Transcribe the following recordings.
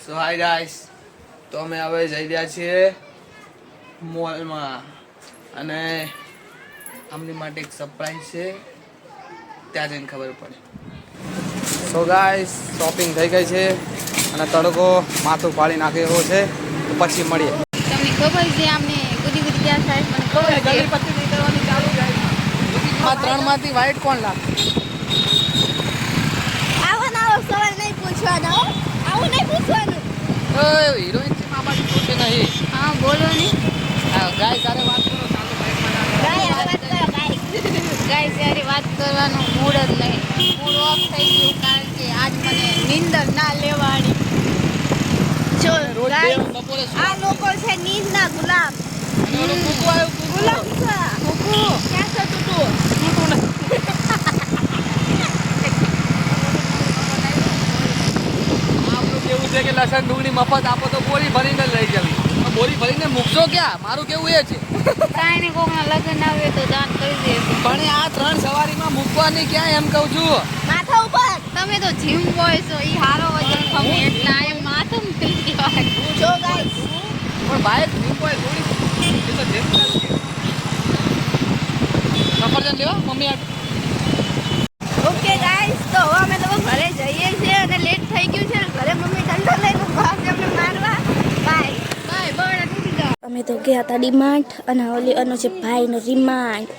સો hi guys, તો અમે હવે જઈ રહ્યા છીએ મોલમાં અને આમની માટે એક સરપ્રાઈઝ છે, ત્યાં જઈને ખબર પડે. સો ગાઈસ, શોપિંગ થઈ ગઈ છે અને તડકો માથું પાડી નાખે એવો છે, તો પછી મળીએ. તમને ખબર છે આમને ગુડી ગુડી ક્યાં થાય? મને ખબર છે ગલી પત્તી નહીં કરવાની ચાલુ જાય. આ ત્રણમાંથી વાઈટ કોણ લાગે? આવો ના આવો સવાલ નહીં પૂછવાનો. આવું નહીં પૂછવાનું. ઓય હિરોઈન છે મામા પૂછે નહીં. હા બોલો ને. ગાય સાથે વાત કરો, ચાલો ગાય જ્યારે વાત કરવાનો મૂડ જ નહીં. મૂડ ઓફ થઈ ગયું કારણ કે આજ મને નીંદર ના લેવાડી. જો ગાય આ લોકો છે નીંદના ગુલામ. ગુલામ કુકુ ક્યાં છે તું? કેવું છે કે લસણ ડુંગળી મફત આપો તો બોરી ભરીને લઈ જવી. બોરી ભરીને મૂકશો ક્યાં? મારું કેવું એ છે કાંઈ કોકના લગ્ન આવે તો દાન કરી દે. પણ આ ત્રણ સવારીમાં મૂકવાની ક્યાં એમ કહું છું. માથા ઉપર તમે તો જીમ બોય છો, ઈ હારો વજન ખમે એટલા એમ માથું થઈ જાય. જો ગાઈસ પણ ભાઈ જીમ બોય થોડી એ તો જેમ સફરજન લેવા મમ્મી આ. ઓકે ગાઈસ, તો હવે અમે લોકો ઘરે જઈએ છીએ અને લેટ થઈ ગયું છે. ઘરે મમ્મી ઠંડો લઈને ભાગ અમને મારવા. બાય બાય બળ તૂટી જાવ. અમે તો ગયા હતા ડિમાન્ડ અને ઓલી અનો છે ભાઈનો રિમાન્ડ.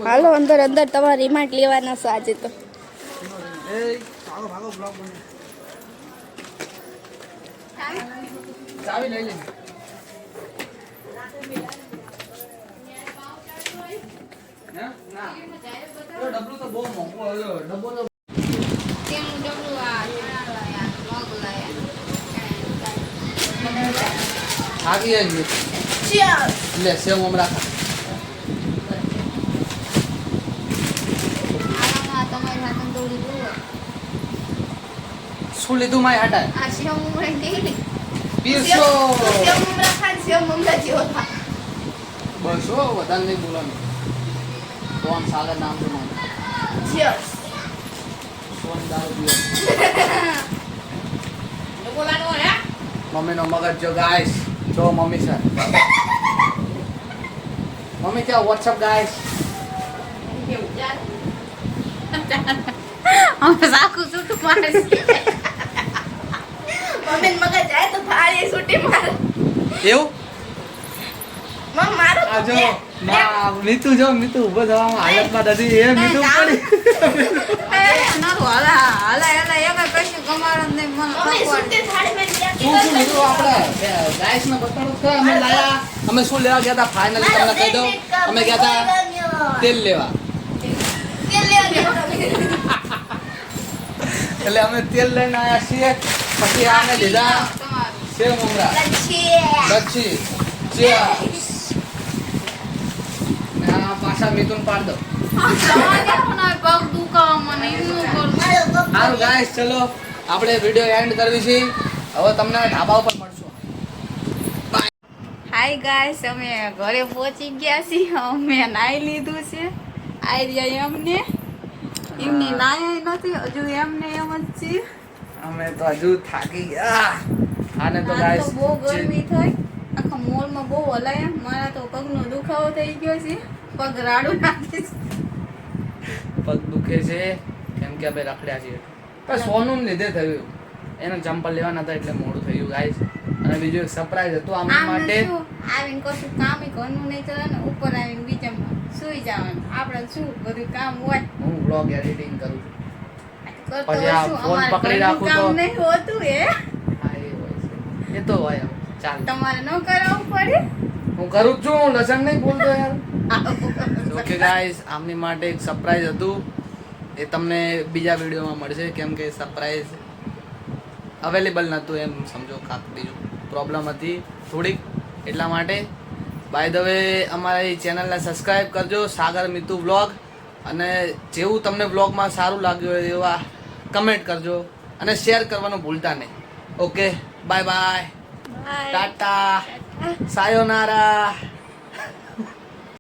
હાલો અંદર અંદર તમારા રિમાન્ડ લેવાના છે આજે તો. એ ભાગો ભાગો બ્લોગ બને. ચાવી લઈ લે. ના ડબલું તો બહુ મોંઘું આવ્યો. ડબ્બો તો આગી આવી લે સેવ મમરા ખા. શું લીધું માય હાટા? પીરસો બસ હો, વધારે નહીં બોલવાનું. તો આમ સાગર નામ તો માનું સોન દારૂ પીવો. મમ્મીનો મગજ જો ગાઈસ, જો મમ્મી છે. મમ્મી क्या व्हाट्सएप गाइस? અમે સાકુ છૂટું મારે છે. મમ્મી મગજ જાય તો થાળી છૂટી મારે. એવું મમ મારો આ જો માં મીતુ જો મીતુ ઉભો થવામાં હાલતમાં દદી એ મીતુ પડી. નરો હાલા હાલા હાલા એમે કશું કમાડો નહીં મને છૂટી થાળી માં શું લીધું આપણે ગાઈસ ને બતાડો તો અમે લાયા. અમે શું લેવા ગયા હતા ફાઇનલી તમને કહી દઉં. અમે ગયા હતા તેલ લેવા. એટલે અમે તેલ લઈને આવ્યા છીએ. પછી આને લીધા સેવ મમરા લચ્છી ચીઝ. આ પાછા મીતુન પાડ દો. હારું ગાઈસ, ચલો આપણે વિડિયો એન્ડ કરવી છે. હવે તમને ઢાબા ઉપર મળશું. હાય ગાઈસ, અમે ઘરે પહોંચી ગયા છીએ. અમે નાઈ લીધું છે. આઈડિયા એમને એમની નાય નથી હજુ, એમને એમ જ છે. અમે તો હજુ થાકી ગયા. આને તો આજ ગાઈસ તો બહુ ગરમી થઈ. આખા મોલમાં બહુ હલાયા. મારા તો પગનો દુખાવો થઈ ગયો છે. પગ રાડું નાખે છે. પગ દુખે છે કેમ કે અમે રખડ્યા છીએ. પણ સોનું લીધે થયું. એને ચંપલ લેવાના હતા એટલે મોડું થયું ગાઈસ. અને બીજું એક સરપ્રાઈઝ હતું આમની માટે. આવીને કશું કામ ઘરનું નહીં કરવાનું, ઉપર આવીને બીજામાં સુઈ જવાનું. આપણે શું બધું કામ હોય. હું બ્લોગ એડિટિંગ કરું છું. કરતો પછી આ શું, ફોન અમારે પકડી ઘરનું રાખું કામ તો નહીં હોતું એ. હા એ હોય છે. એ તો હોય હવે. ચાલ તમારે ન કરાવવું પડે. હું કરું જ છું. હું લસણ નહીં બોલતો યાર. ઓકે ગાઈસ, આમની માટે એક સરપ્રાઈઝ હતું. એ તમને બીજા વિડીયોમાં મળશે કેમ કે સરપ્રાઈઝ અવેલેબલ નહોતું એમ સમજો. કાંક બીજું પ્રોબ્લેમ હતી થોડીક, એટલા માટે. બાય ધ વે અમારી ચેનલને સબસ્ક્રાઈબ કરજો, સાગર મીતુ વ્લોગ. અને જેવું તમને વ્લોગમાં સારું લાગ્યું હોય એવા કમેન્ટ કરજો અને શેર કરવાનું ભૂલતા નહીં. Okay bye bye, tata, સાયોનારા.